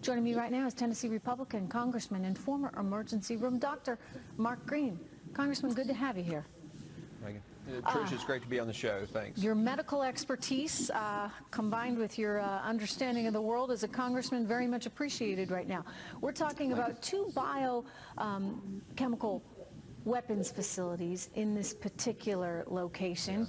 Joining me right now is Tennessee Republican Congressman and former emergency room doctor Mark Green. Congressman, good to have you here. Regan. Trish, it's great to be on the show. Thanks. Your medical expertise combined with your understanding of the world as a congressman, very much appreciated right now. We're talking about two biochemical weapons facilities in this particular location.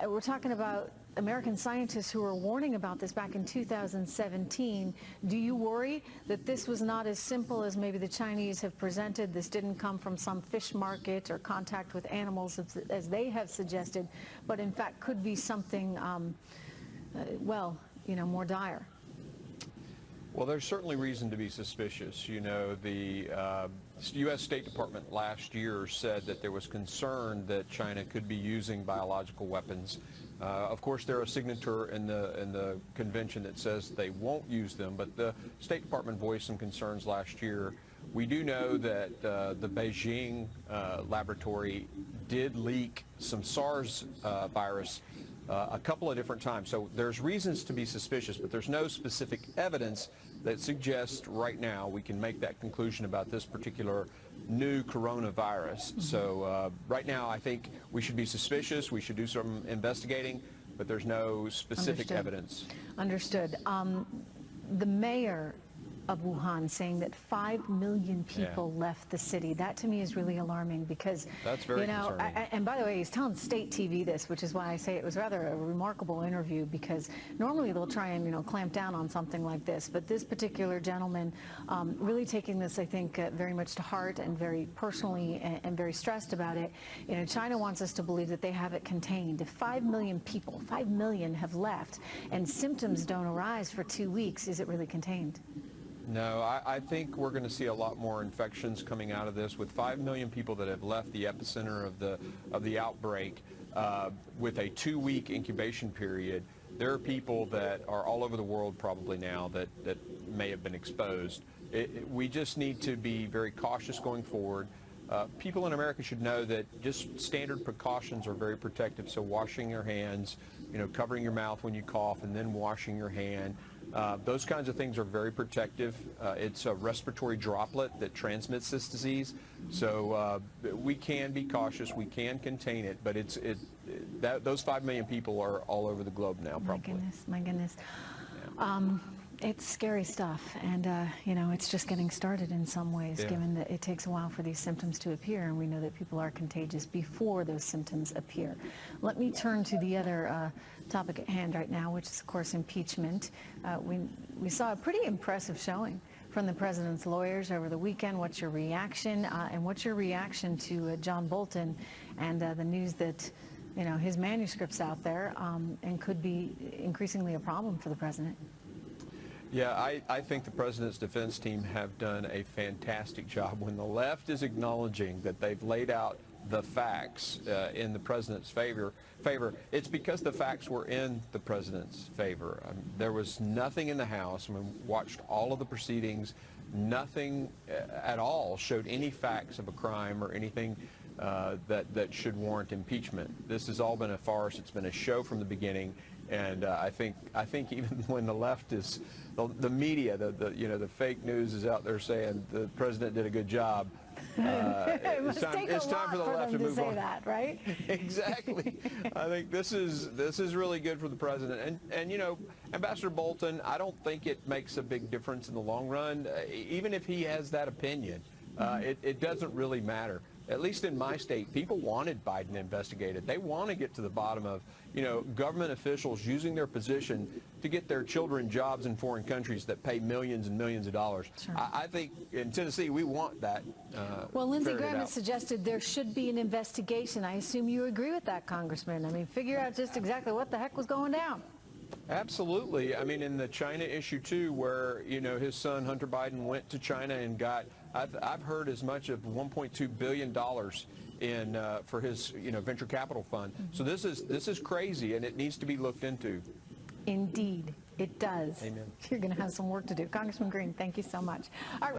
We're talking about American scientists who were warning about this back in 2017. Do you worry that this was not as simple as maybe the Chinese have presented? This didn't come from some fish market or contact with animals as they have suggested, but in fact could be something, well, you know, more dire? Well, there's certainly reason to be suspicious. You know, the U.S. State Department last year said that there was concern that China could be using biological weapons. Of course, they're a signature in the convention that says they won't use them, but the State Department voiced some concerns last year. We do know that the Beijing laboratory did leak some SARS virus a couple of different times. So there's reasons to be suspicious, but there's no specific evidence that suggests right now we can make that conclusion about this particular new coronavirus. So right now I think we should be suspicious. We should do some investigating, but there's no specific evidence. Understood. The mayor of Wuhan saying that 5 million people left the city. That to me is really alarming because, that's very concerning. And by the way, he's telling state TV this, which is why I say it was rather a remarkable interview, because normally they'll try and, you know, clamp down on something like this. But this particular gentleman really taking this, I think, very much to heart and very personally and very stressed about it. You know, China wants us to believe that they have it contained. If 5 million people, 5 million have left and symptoms don't arise for 2 weeks, is it really contained? No, I think we're going to see a lot more infections coming out of this. With 5 million people that have left the epicenter of the outbreak, with a 2-week incubation period, there are people that are all over the world probably now that may have been exposed. We just need to be very cautious going forward. People in America should know that just standard precautions are very protective. So washing your hands, you know, covering your mouth when you cough, and then washing your hand. Those kinds of things are very protective. It's a respiratory droplet that transmits this disease. So we can be cautious. We can contain it. But those 5 million people are all over the globe now, probably. My goodness. Yeah. It's scary stuff, and you know, it's just getting started in some ways, given that it takes a while for these symptoms to appear, and we know that people are contagious before those symptoms appear. Let me turn to the other topic at hand right now, which is, of course, impeachment. We saw a pretty impressive showing from the president's lawyers over the weekend. What's your reaction, and what's your reaction to John Bolton and the news that, you know, his manuscript's out there and could be increasingly a problem for the president? Yeah, I think the president's defense team have done a fantastic job. When the left is acknowledging that they've laid out the facts in the president's favor, it's because the facts were in the president's favor. There was nothing in the House. I mean, watched all of the proceedings. Nothing at all showed any facts of a crime or anything that should warrant impeachment. This has all been a farce. It's been a show from the beginning. And I think even when the left is, the media, the fake news is out there saying the president did a good job. It's time for the left to move on. That, right? Exactly. I think this is really good for the president. And you know, Ambassador Bolton, I don't think it makes a big difference in the long run. Even if he has that opinion, it doesn't really matter. At least in my state, people wanted Biden investigated. They want to get to the bottom of, you know, government officials using their position to get their children jobs in foreign countries that pay millions and millions of dollars. Sure. I think in Tennessee we want that. Well, Lindsey Graham has suggested there should be an investigation. I assume you agree with that, Congressman. I mean, figure out just exactly what the heck was going down. Absolutely. I mean, in the China issue, too, where, you know, his son, Hunter Biden, went to China and got, I've heard as much of $1.2 billion for his, you know, venture capital fund. So this is crazy, and it needs to be looked into. Indeed, it does. Amen. You're going to have some work to do. Congressman Green, thank you so much. All right.